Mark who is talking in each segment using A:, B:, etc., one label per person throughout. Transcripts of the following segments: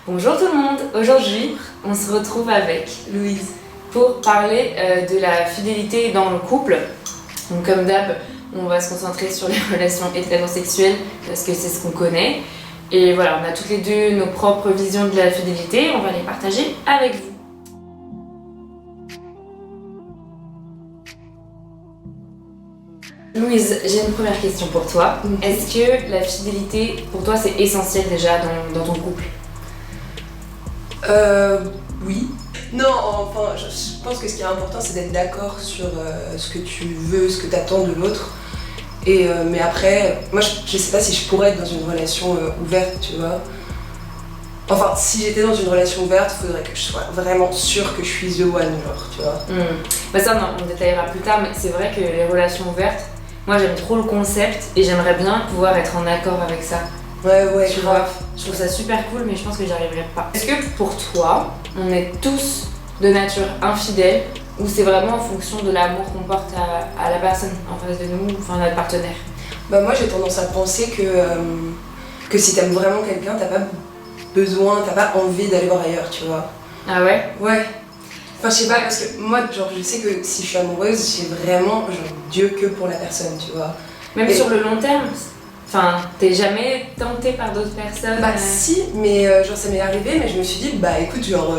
A: Bonjour tout le monde, aujourd'hui on se retrouve avec Louise pour parler de la fidélité dans le couple. Donc comme d'hab, on va se concentrer sur les relations hétérosexuelles parce que c'est ce qu'on connaît. Et voilà, on a toutes les deux nos propres visions de la fidélité, on va les partager avec vous. Louise, j'ai une première question pour toi. Est-ce que la fidélité, pour toi, c'est essentiel déjà dans ton couple ?
B: Oui. Non, enfin, je pense que ce qui est important, c'est d'être d'accord sur ce que tu veux, ce que tu attends de l'autre. Mais après, moi, je sais pas si je pourrais être dans une relation ouverte, tu vois. Enfin, si j'étais dans une relation ouverte, il faudrait que je sois vraiment sûre que je suis the one, genre, tu vois.
A: Bah ça, non, on détaillera plus tard, mais c'est vrai que les relations ouvertes, moi, j'aime trop le concept et j'aimerais bien pouvoir être en accord avec ça.
B: Ouais,
A: tu vois, je trouve ça super cool, mais je pense que j'y arriverai pas. Est-ce que pour toi, on est tous de nature infidèles ou c'est vraiment en fonction de l'amour qu'on porte à la personne en face de nous, enfin notre partenaire ?
B: Bah moi j'ai tendance à penser que si t'aimes vraiment quelqu'un, t'as pas envie d'aller voir ailleurs, tu vois.
A: Ah ouais ?
B: Ouais. Enfin je sais pas, parce que moi genre je sais que si je suis amoureuse, j'ai vraiment genre Dieu que pour la personne, tu vois.
A: Même sur le long terme ? Enfin, t'es jamais tentée par d'autres personnes ?
B: Bah si, mais genre ça m'est arrivé, mais je me suis dit, bah écoute, genre,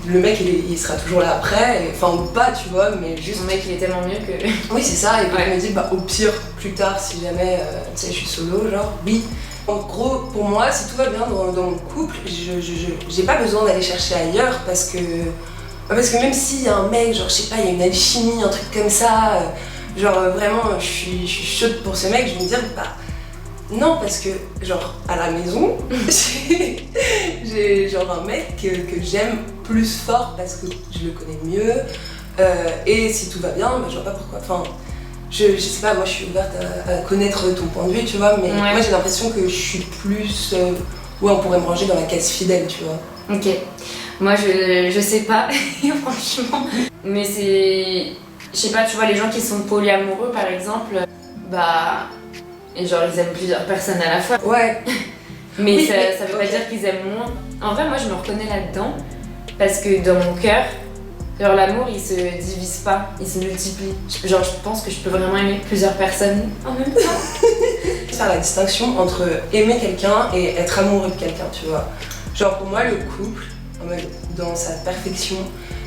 B: le mec il sera toujours là après, enfin ou pas, tu vois, mais juste...
A: Mon mec il est tellement mieux que...
B: Oui c'est ça, et puis
A: ouais.
B: je me dis, bah au pire, plus tard, si jamais, tu sais, je suis solo, genre, oui. En gros, pour moi, si tout va bien dans mon couple, j'ai pas besoin d'aller chercher ailleurs, parce que même s'il y a un mec, genre je sais pas, il y a une alchimie, un truc comme ça... Genre vraiment, je suis chaude pour ce mec, je vais me dire, bah non, parce que genre à la maison, j'ai genre un mec que j'aime plus fort parce que je le connais mieux. Et si tout va bien, bah, je vois pas pourquoi. Enfin, je sais pas, moi je suis ouverte à connaître ton point de vue, tu vois, mais moi j'ai l'impression que je suis plus. Ouais, on pourrait me ranger dans la case fidèle, tu vois.
A: Ok. Moi je sais pas, franchement. Mais c'est. Je sais pas, tu vois, les gens qui sont polyamoureux par exemple, bah. Et genre ils aiment plusieurs personnes à la fois.
B: Ouais.
A: Mais oui, ça veut pas dire qu'ils aiment moins. En vrai, moi je me reconnais là-dedans parce que dans mon cœur, genre l'amour il se divise pas, il se multiplie. Genre je pense que je peux vraiment aimer plusieurs personnes en même temps.
B: Faire la distinction entre aimer quelqu'un et être amoureux de quelqu'un, tu vois. Genre pour moi le couple, dans sa perfection,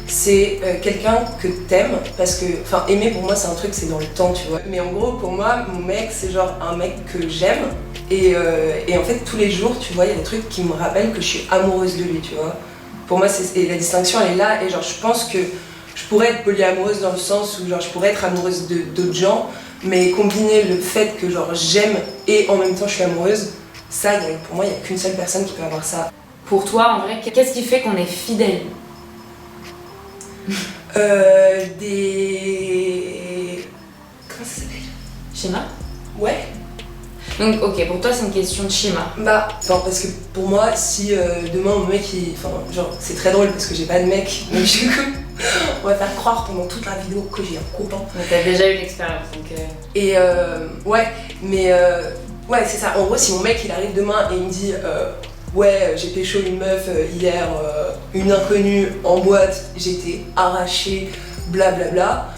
B: c'est quelqu'un que t'aimes parce que, enfin aimer pour moi c'est un truc, c'est dans le temps, tu vois. Mais en gros pour moi mon mec c'est genre un mec que j'aime et en fait tous les jours tu vois il y a des trucs qui me rappellent que je suis amoureuse de lui, tu vois. Pour moi et la distinction elle est là et genre je pense que je pourrais être polyamoureuse dans le sens où genre je pourrais être amoureuse d'autres gens, mais combiner le fait que genre j'aime et en même temps je suis amoureuse, ça pour moi il y a qu'une seule personne qui peut avoir ça.
A: Pour toi en vrai qu'est-ce qui fait qu'on est fidèle ?
B: Comment ça s'appelle ?
A: Schéma ?
B: Ouais.
A: Donc ok, pour toi c'est une question de schéma.
B: Bah, parce que pour moi, si demain mon mec genre c'est très drôle parce que j'ai pas de mec, donc du coup on va faire croire pendant toute la vidéo que j'ai un copain.
A: Mais t'as déjà eu l'expérience donc...
B: Et ouais, mais ouais c'est ça, en gros si mon mec il arrive demain et il me dit ouais, j'ai pécho une meuf hier, une inconnue en boîte, j'étais arrachée, blablabla.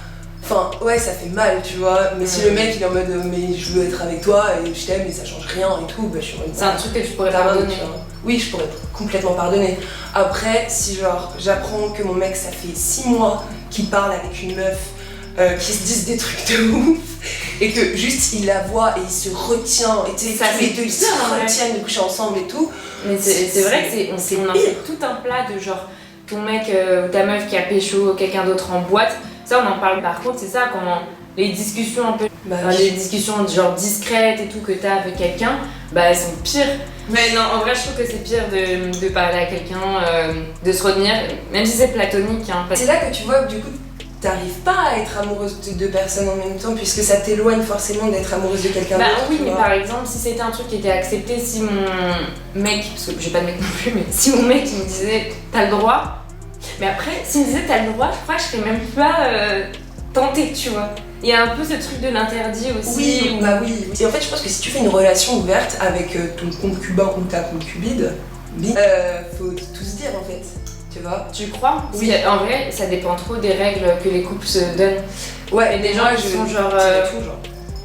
B: Enfin, ouais, ça fait mal, tu vois. Mais si le mec il est en mode mais je veux être avec toi et je t'aime et ça change rien et tout, bah je suis en mode.
A: C'est un truc que tu pourrais pardonner.
B: Oui, je pourrais complètement pardonner. Après, si genre j'apprends que mon mec ça fait 6 mois qu'il parle avec une meuf, qui se disent des trucs de ouf et que juste il la voit et il se retient et tu sais tous les deux ils se retiennent de coucher ensemble et tout.
A: Mais c'est vrai que on en fait tout un plat de genre ton mec ou ta meuf qui a pécho quelqu'un d'autre en boîte, ça on en parle. Par contre c'est ça quand les discussions un peu les discussions genre discrètes et tout que t'as avec quelqu'un, bah elles sont pires. Mais non, en vrai je trouve que c'est pire de parler à quelqu'un, de se retenir, même si c'est platonique hein.
B: C'est là que tu vois du coup t'arrives pas à être amoureuse de deux personnes en même temps puisque ça t'éloigne forcément d'être amoureuse de quelqu'un d'autre.
A: Bah oui, mais par exemple, si c'était un truc qui était accepté, si mon mec, parce que j'ai pas de mec non plus, mais si mon mec il me disait t'as le droit, mais après, s'il me disait t'as le droit, je crois que je serais même pas tentée, tu vois. Il y a un peu ce truc de l'interdit aussi.
B: Oui, bah oui. Et en fait, je pense que si tu fais une relation ouverte avec ton concubin ou ta concubine, Faut tout se dire en fait, tu vois.
A: Tu crois?
B: Oui.
A: En vrai, ça dépend trop des règles que les couples se donnent.
B: Ouais,
A: Et des gens qui sont genre.
B: tout, genre.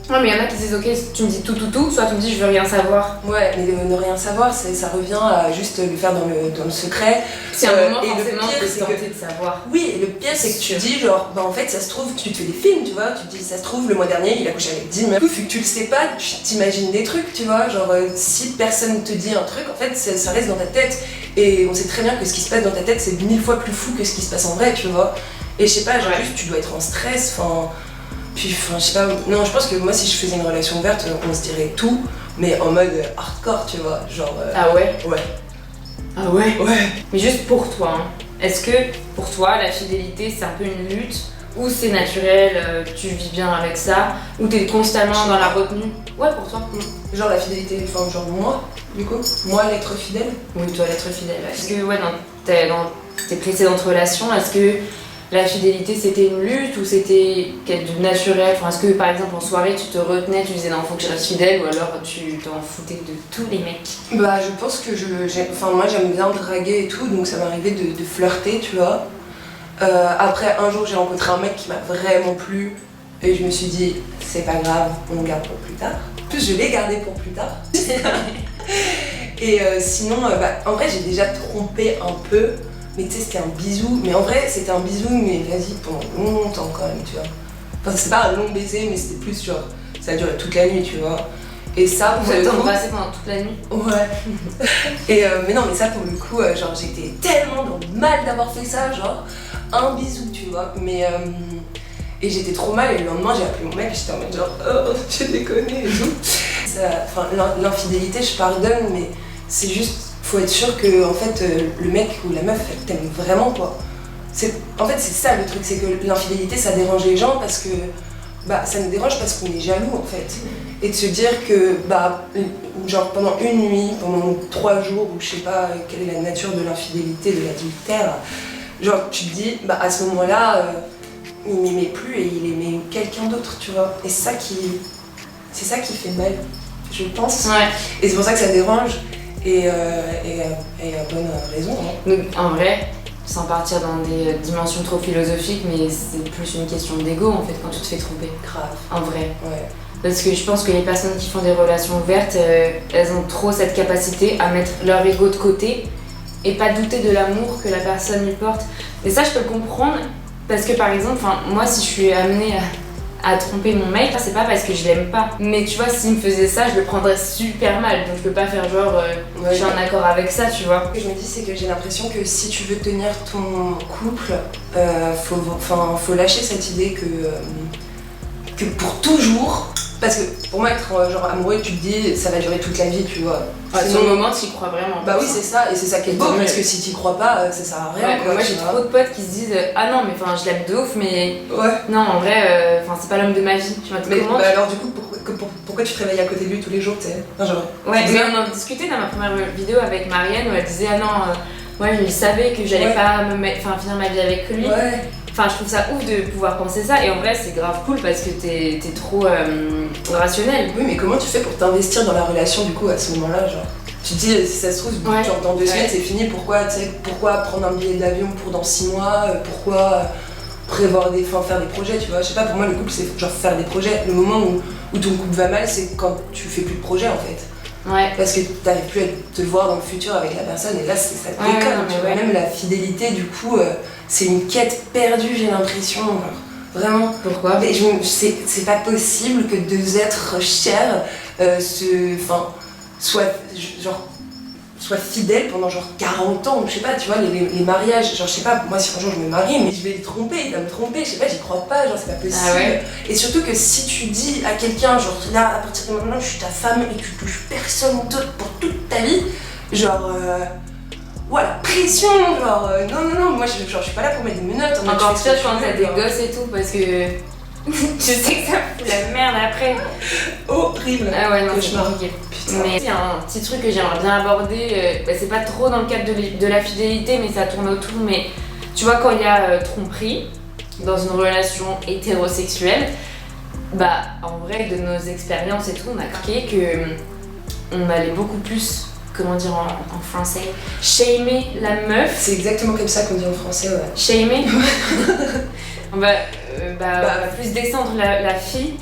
A: Ouais, mais il y en a qui disent ok, tu me dis tout, soit tu me dis je veux rien savoir.
B: Ouais, mais ne rien savoir, ça revient à juste le faire dans le secret.
A: C'est un moment
B: et le
A: forcément
B: pire,
A: de
B: c'est
A: tenter de savoir.
B: Oui, et le pire c'est que tu dis genre, bah en fait ça se trouve, tu te fais des films, tu vois, tu te dis ça se trouve le mois dernier il a couché avec 10 meufs, vu que tu le sais pas, tu t'imagines des trucs, tu vois, genre si personne te dit un truc, en fait ça reste dans ta tête. Et on sait très bien que ce qui se passe dans ta tête c'est 1000 fois plus fou que ce qui se passe en vrai, tu vois. Et je sais pas, genre juste tu dois être en stress, Puis, je sais pas, non, je pense que moi, si je faisais une relation ouverte, on se dirait tout, mais en mode hardcore, tu vois, genre...
A: Ah ouais?
B: Ouais.
A: Ah ouais?
B: Ouais.
A: Mais juste pour toi, hein. Est-ce que pour toi, la fidélité, c'est un peu une lutte, ou c'est naturel, tu vis bien avec ça, ou t'es constamment dans la retenue? Ouais, pour toi.
B: Genre la fidélité, enfin, genre moi, du coup, moi, l'être fidèle.
A: Oui, toi, l'être fidèle. Est-ce que, ouais, dans tes précédentes relations, est-ce que la fidélité c'était une lutte ou c'était du naturel? Enfin, est-ce que par exemple en soirée tu te retenais, tu disais non faut que je reste fidèle, ou alors tu t'en foutais de tous les mecs?
B: Bah je pense que moi j'aime bien draguer et tout, donc ça m'arrivait de flirter, tu vois. Après un jour j'ai rencontré un mec qui m'a vraiment plu et je me suis dit c'est pas grave, on le garde pour plus tard. En plus je l'ai gardé pour plus tard. Et sinon, en vrai j'ai déjà trompé un peu. Mais tu sais, c'était un bisou, mais en vrai, c'était un bisou, mais vas-y, pendant longtemps quand même, tu vois. Enfin, c'était pas un long baiser, mais c'était plus genre, ça a duré toute la nuit, tu vois. Et ça, pour le coup...
A: embrassé pendant toute la nuit?
B: Ouais. Et mais non, mais ça, pour le coup, genre, j'étais tellement dans le mal d'avoir fait ça, genre, un bisou, tu vois. Mais... Et j'étais trop mal, et le lendemain, j'ai appelé mon mec, et j'étais en mode genre, oh, j'ai déconné et tout. Enfin, l'infidélité, je pardonne, mais c'est juste... Faut être sûr que en fait le mec ou la meuf elle t'aime vraiment quoi. En fait c'est ça le truc, c'est que l'infidélité ça dérange les gens parce que ça nous dérange parce qu'on est jaloux en fait. Et de se dire que genre pendant une nuit, pendant 3 jours ou je sais pas quelle est la nature de l'infidélité, de l'adultère, genre tu te dis à ce moment-là il m'aimait plus et il aimait quelqu'un d'autre, tu vois. Et c'est ça qui fait mal, je pense.
A: Ouais.
B: Et c'est pour ça que ça dérange. Et à bonne raison. Hein.
A: Donc, en vrai, sans partir dans des dimensions trop philosophiques, mais c'est plus une question d'ego en fait quand tu te fais tromper.
B: Grave.
A: En vrai.
B: Ouais.
A: Parce que je pense que les personnes qui font des relations ouvertes, elles ont trop cette capacité à mettre leur ego de côté et pas douter de l'amour que la personne lui porte. Et ça, je peux le comprendre parce que par exemple, moi, si je suis amenée à tromper mon mec, c'est pas parce que je l'aime pas. Mais tu vois, s'il me faisait ça, je le prendrais super mal. Donc je peux pas faire genre, je suis en accord avec ça, tu vois.
B: Ce que je me dis, c'est que j'ai l'impression que si tu veux tenir ton couple, faut lâcher cette idée que pour toujours. Parce que pour moi, être genre amoureux, tu te dis, ça va durer toute la vie, tu vois.
A: À ce moment, tu y crois vraiment.
B: Bah oui, c'est ça, et c'est ça qui est beau, parce que si t'y crois pas, ça sert à rien.
A: Ouais, moi j'ai trop de potes qui se disent ah non, mais je l'aime de ouf, mais
B: ouais.
A: Non, en vrai, c'est pas l'homme de ma vie. Tu vois,
B: mais alors, du coup, pourquoi tu te réveilles à côté de lui tous les jours, tu sais?
A: Ouais, mais on en discutait dans ma première vidéo avec Marianne où elle disait ah non, moi je savais que j'allais pas finir ma vie avec lui.
B: Ouais.
A: Enfin, je trouve ça ouf de pouvoir penser ça, et en vrai, c'est grave cool parce que t'es trop rationnel.
B: Oui, mais comment tu fais pour t'investir dans la relation du coup à ce moment-là, genre? Tu te dis, si ça se trouve, genre dans 2 semaines c'est fini, pourquoi prendre un billet d'avion pour dans 6 mois? Pourquoi prévoir faire des projets, tu vois? Je sais pas, pour moi, le couple, c'est genre faire des projets. Le moment où ton couple va mal, c'est quand tu fais plus de projets en fait.
A: Ouais.
B: Parce que t'arrives plus à te voir dans le futur avec la personne, et là, ça déconne, tu vois. Même la fidélité, du coup, c'est une quête perdue, j'ai l'impression. Vraiment.
A: Pourquoi?
B: Mais c'est pas possible que 2 êtres chers soient fidèles pendant genre 40 ans, je sais pas, tu vois, les mariages, genre je sais pas, moi si un jour je me marie, mais je vais le tromper, il va me tromper, je sais pas, j'y crois pas, genre c'est pas possible.
A: Ah ouais.
B: Et surtout que si tu dis à quelqu'un, genre là, à partir de maintenant, je suis ta femme et tu touches personne d'autre pour toute ta vie, genre... Voilà, pression, genre non, moi je suis pas là pour mettre des menottes.
A: Encore pire quand t'as des gosses et tout, parce que je sais que ça fout la merde après.
B: Horrible.
A: Ah ouais, non, c'est compliqué. Mais il y a un petit truc que j'aimerais bien aborder, c'est pas trop dans le cadre de la fidélité, mais ça tourne autour. Mais tu vois, quand il y a tromperie dans une relation hétérosexuelle, en vrai, de nos expériences et tout, on a craqué que on allait beaucoup plus comment dire en français, shamer la meuf.
B: C'est exactement comme ça qu'on dit en français, ouais.
A: Shamer. On va plus descendre la fille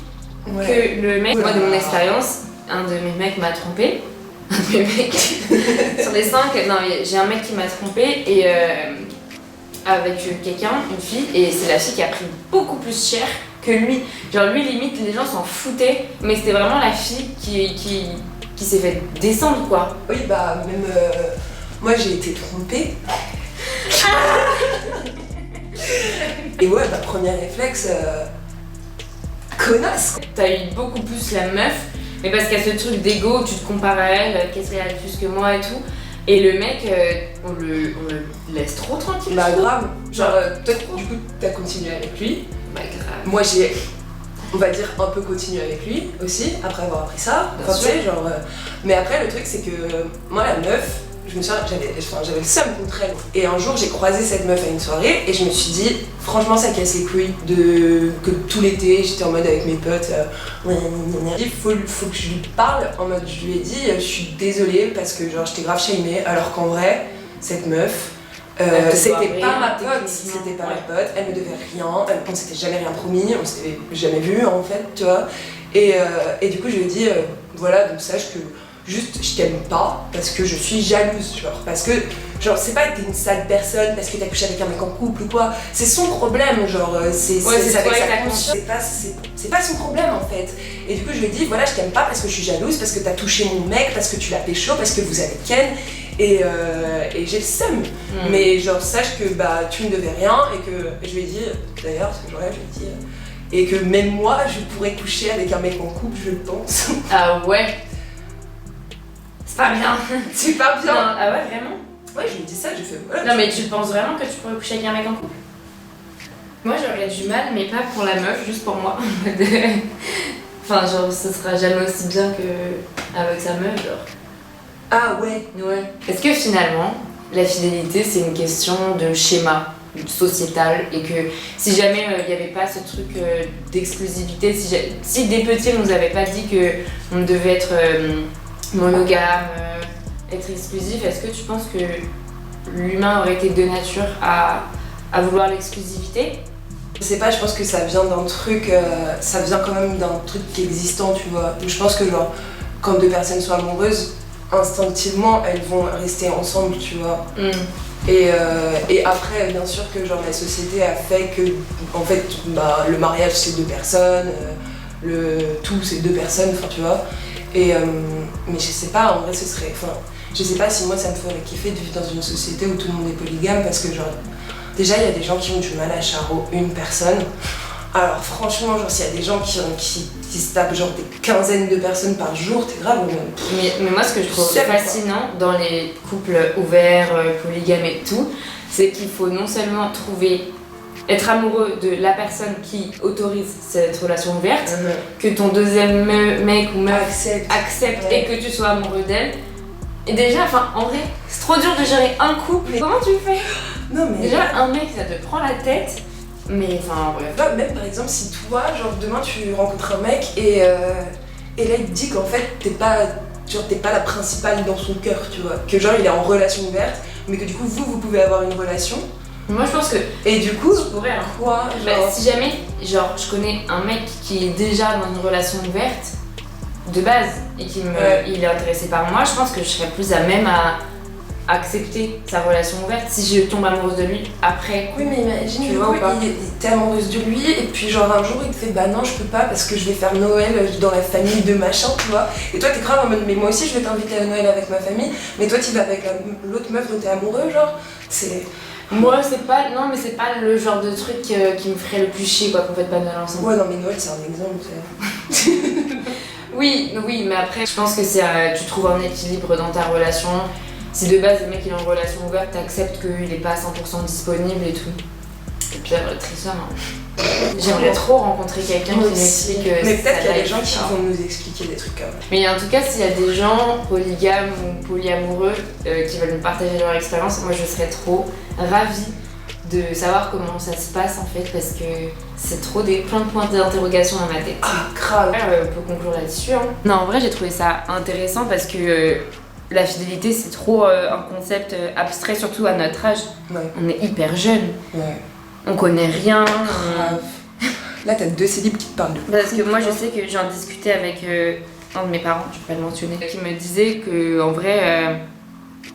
A: que le mec. Moi, de mon expérience, un de mes mecs m'a trompé. Un de mes mecs sur les 5, non, j'ai un mec qui m'a trompé et avec quelqu'un, une fille, et c'est la fille qui a pris beaucoup plus cher que lui. Genre lui, limite, les gens s'en foutaient, mais c'était vraiment la fille qui s'est fait descendre, quoi.
B: Oui, bah même moi j'ai été trompée. Et ouais, bah premier réflexe, connasse.
A: T'as eu beaucoup plus la meuf, mais parce qu'il y a ce truc d'ego, tu te compares à elle, qu'est-ce qu'elle a de plus que moi et tout. Et le mec, on le laisse trop tranquille.
B: Bah grave, genre toi du coup t'as continué avec lui.
A: Bah grave.
B: Moi j'ai, on va dire, un peu continué avec lui aussi, après avoir appris ça. Enfin tu sais, genre... Mais après le truc c'est que moi la meuf, je me souviens, j'avais le seum contre elle. Et un jour j'ai croisé cette meuf à une soirée et je me suis dit, franchement ça casse les couilles que tout l'été j'étais en mode avec mes potes, il faut que je lui parle en mode, je lui ai dit, je suis désolée parce que genre je t'ai grave shamée, alors qu'en vrai, cette meuf, c'était pas ma pote, elle me devait rien, on s'était jamais rien promis, on s'était jamais vu en fait, tu vois. Et du coup je lui ai dit, voilà, donc sache que juste je t'aime pas parce que je suis jalouse, genre, parce que genre c'est pas que t'es une sale personne parce que t'as couché avec un mec en couple ou quoi, c'est son problème, genre c'est avec sa conscience, c'est pas son problème en fait. Et du coup je lui ai dit, voilà, je t'aime pas parce que je suis jalouse, parce que t'as touché mon mec, parce que tu l'as pécho, parce que vous avez ken, et j'ai le seum. Mais genre sache que bah tu ne devais rien, et que je lui ai dit, d'ailleurs ce jour-là je lui ai dit, et que même moi je pourrais coucher avec un mec en couple, je pense.
A: Ah ouais. C'est pas bien.
B: C'est pas bien.
A: Non, ah ouais, vraiment?
B: Ouais, je lui ai dit ça, j'ai fait voilà.
A: Non, mais tu penses vraiment que tu pourrais coucher avec un mec en couple? Moi, j'aurais du mal, mais pas pour la meuf, juste pour moi. Enfin, genre, ce sera jamais aussi bien qu'avec sa meuf, genre.
B: Ah ouais.
A: Ouais. Est-ce que finalement, la fidélité, c'est une question de schéma sociétal et que si jamais il n'y avait pas ce truc d'exclusivité, si des petits on nous avait pas dit qu'on devait être monogame, être exclusif, est-ce que tu penses que l'humain aurait été de nature à vouloir l'exclusivité?
B: Je sais pas, je pense que ça vient d'un truc, ça vient quand même d'un truc qui est existant, tu vois. Je pense que genre, quand deux personnes sont amoureuses, instinctivement, elles vont rester ensemble, tu vois. Et après, bien sûr que genre la société a fait que, en fait, bah, le mariage c'est deux personnes, le tout c'est deux personnes, enfin tu vois. Mais je sais pas, en vrai ce serait, enfin, je sais pas si moi ça me ferait kiffer de vivre dans une société où tout le monde est polygame, parce que genre, déjà il y a des gens qui ont du mal à charo une personne. Alors franchement, genre s'il y a des gens qui se tapent genre des quinzaines de personnes par jour, t'es grave.
A: Mais moi ce que je trouve fascinant dans les couples ouverts, polygames et tout, c'est qu'il faut non seulement être amoureux de la personne qui autorise cette relation ouverte, que ton deuxième mec ou meuf accepte et que tu sois amoureux d'elle. Et déjà, enfin en vrai, c'est trop dur de gérer un couple. Mais comment tu fais?
B: Non mais
A: déjà un mec ça te prend la tête. Mais enfin bref.
B: Bah, même par exemple si toi, genre demain tu rencontres un mec et là il te dit qu'en fait t'es pas la principale dans son cœur, tu vois. Que genre il est en relation ouverte, mais que du coup vous pouvez avoir une relation.
A: Moi je pense que...
B: Et du coup,
A: je pourrais, hein.
B: Quoi genre...
A: Bah, si jamais, genre je connais un mec qui est déjà dans une relation ouverte, de base, et il est intéressé par moi, je pense que je serais plus à même à accepter sa relation ouverte si je tombe amoureuse de lui après.
B: Oui mais imagine, tu vois, t'es amoureuse de lui et puis genre un jour il te fait bah non je peux pas parce que je vais faire Noël dans la famille de machin, tu vois. Et toi t'es grave en mode mais moi aussi je vais t'inviter à Noël avec ma famille, mais toi tu vas avec l'autre meuf dont t'es amoureux, genre c'est...
A: Moi c'est pas, non mais c'est pas le genre de truc qui me ferait le plus chier quoi qu'on fête pas Noël ensemble.
B: Ouais non mais Noël c'est un exemple, c'est...
A: Oui, mais après je pense que tu trouves un équilibre dans ta relation. Si de base le mec il est en relation ouverte, t'acceptes qu'il est pas à 100% disponible et tout. Et puis après, tristesse, hein. J'aimerais trop rencontrer quelqu'un qui m'explique.
B: Mais peut-être qu'il y a des gens qui vont nous expliquer des trucs comme ça.
A: Mais en tout cas, s'il y a des gens polygames ou polyamoureux qui veulent nous partager leur expérience, moi je serais trop ravie de savoir comment ça se passe en fait, parce que c'est trop plein de points d'interrogation dans ma tête.
B: Ah, grave.
A: On peut conclure là-dessus. Hein. Non, en vrai, j'ai trouvé ça intéressant parce que la fidélité, c'est trop un concept abstrait, surtout à notre âge.
B: Ouais.
A: On est hyper jeunes,
B: Ouais.
A: on connaît rien.
B: Grave. Là, t'as 2 célibes qui te parlent de
A: Parce que moi, je sais que j'en discutais avec un de mes parents, je vais pas le mentionner, qui me disait que en vrai,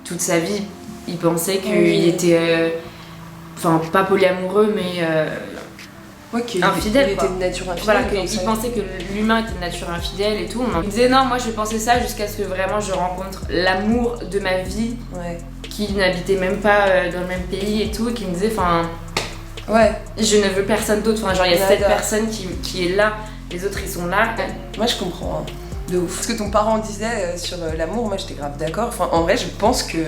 A: toute sa vie, il pensait qu'il était, enfin, pas polyamoureux, mais infidèle.
B: Il
A: Quoi.
B: était de nature infidèle.
A: Voilà, qu'il pensait que l'humain était de nature infidèle et tout. Il disait non, moi je pensais ça jusqu'à ce que vraiment je rencontre l'amour de ma vie,
B: Ouais.
A: qui n'habitait même pas dans le même pays et tout, et qui me disait, enfin,
B: Ouais.
A: je ne veux personne d'autre. Enfin, genre, il y a
B: Nada.
A: cette personne qui est là, les autres ils sont là.
B: Moi, je comprends. Hein. De ouf. Ce que ton parent disait sur l'amour, moi, j'étais grave d'accord. Enfin, en vrai, je pense que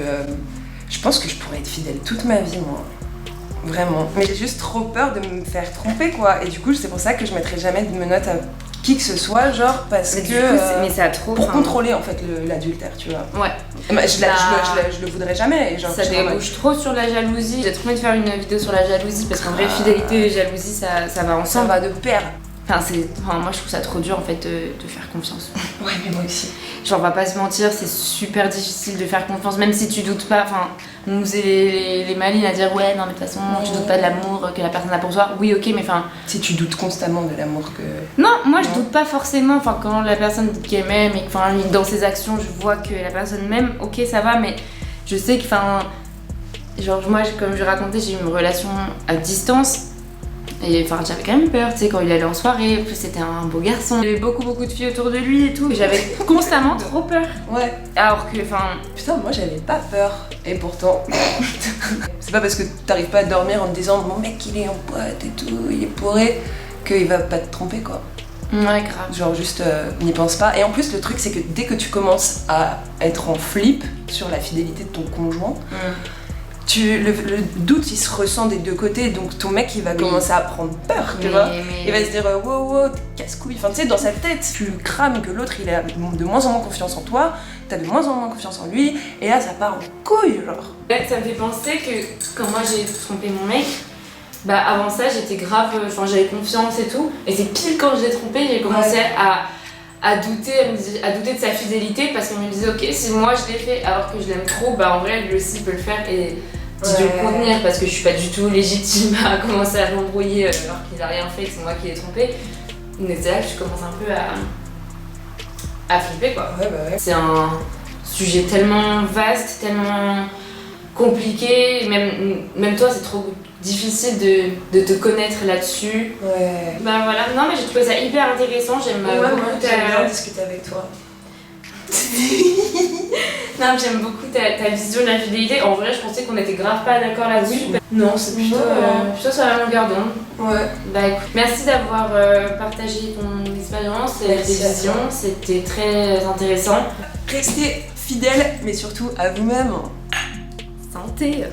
B: je pourrais être fidèle toute ma vie, moi. Vraiment. Mais j'ai juste trop peur de me faire tromper, quoi. Et du coup, c'est pour ça que je mettrai jamais de menottes à qui que ce soit, genre, parce
A: Mais
B: que...
A: du coup, mais ça a trop.
B: pour
A: enfin,
B: contrôler, en fait, l'adultère, tu vois.
A: Ouais.
B: Bah, je le voudrais jamais. Et genre,
A: Ça
B: je serais en mode-
A: débouche trop sur la jalousie. J'ai trop envie de faire une vidéo sur la jalousie parce qu'en vrai, fidélité et jalousie, ça va
B: Ça
A: ensemble.
B: va de pair.
A: Enfin, moi je trouve ça trop dur en fait de faire confiance.
B: Ouais, mais moi aussi.
A: Genre, on va pas se mentir, c'est super difficile de faire confiance, même si tu doutes pas. Enfin, on nous faisait les malines à dire ouais, non, mais de toute façon, tu doutes pas de l'amour que la personne a pour toi. Oui, ok, mais enfin.
B: Si tu doutes constamment de l'amour que...
A: Non, moi je
B: Non.
A: doute pas forcément. Enfin, quand la personne dit qu'elle m'aime et que enfin, dans ses actions, je vois que la personne m'aime, ok, ça va, mais je sais que, enfin. Genre, moi, comme je racontais, j'ai eu une relation à distance. Et enfin, j'avais quand même peur, tu sais, quand il allait en soirée, en plus c'était un beau garçon. Il y avait beaucoup de filles autour de lui et tout. Et j'avais constamment trop peur.
B: Ouais.
A: Alors que, enfin,
B: Putain, moi j'avais pas peur. Et pourtant, c'est pas parce que t'arrives pas à dormir en te disant mon mec il est en boîte et tout, il est pourré, qu'il va pas te tromper quoi.
A: ouais, grave.
B: Genre juste n'y pense pas. Et en plus le truc c'est que dès que tu commences à être en flip sur la fidélité de ton conjoint, le doute il se ressent des deux côtés, donc ton mec il va
A: Oui.
B: commencer à prendre peur, tu vois. Il va se dire wow, t'es casse-couille. Enfin, tu sais, dans sa tête, tu crames que l'autre il a de moins en moins confiance en toi, t'as de moins en moins confiance en lui, et là ça part en couille, genre.
A: Ouais, ça me fait penser que quand moi j'ai trompé mon mec, bah avant ça j'étais grave, enfin j'avais confiance et tout. Et c'est pile quand je l'ai trompé, j'ai commencé à douter, à douter de sa fidélité parce qu'on me disait ok, si moi je l'ai fait alors que je l'aime trop, bah en vrai lui aussi peut le faire et je dois le contenir parce que je suis pas du tout légitime à commencer à l'embrouiller alors qu'il a rien fait, que c'est moi qui l'ai trompé. Mais c'est là que je commence un peu à flipper quoi.
B: Ouais, bah ouais.
A: C'est un sujet tellement vaste, tellement compliqué, même toi c'est trop difficile de te connaître là-dessus.
B: Ouais.
A: Bah voilà, non mais j'ai trouvé ça hyper intéressant, j'aime beaucoup ta...
B: discuter avec toi.
A: Non, j'aime beaucoup ta vision de la fidélité. En vrai, je pensais qu'on était grave pas d'accord là-dessus.
B: Non, c'est
A: Plutôt sur la longueur d'onde.
B: Ouais.
A: Bah écoute, merci d'avoir partagé ton expérience et tes
B: Merci à
A: visions, c'était très intéressant.
B: Restez fidèles, mais surtout à vous-même.
A: Santé.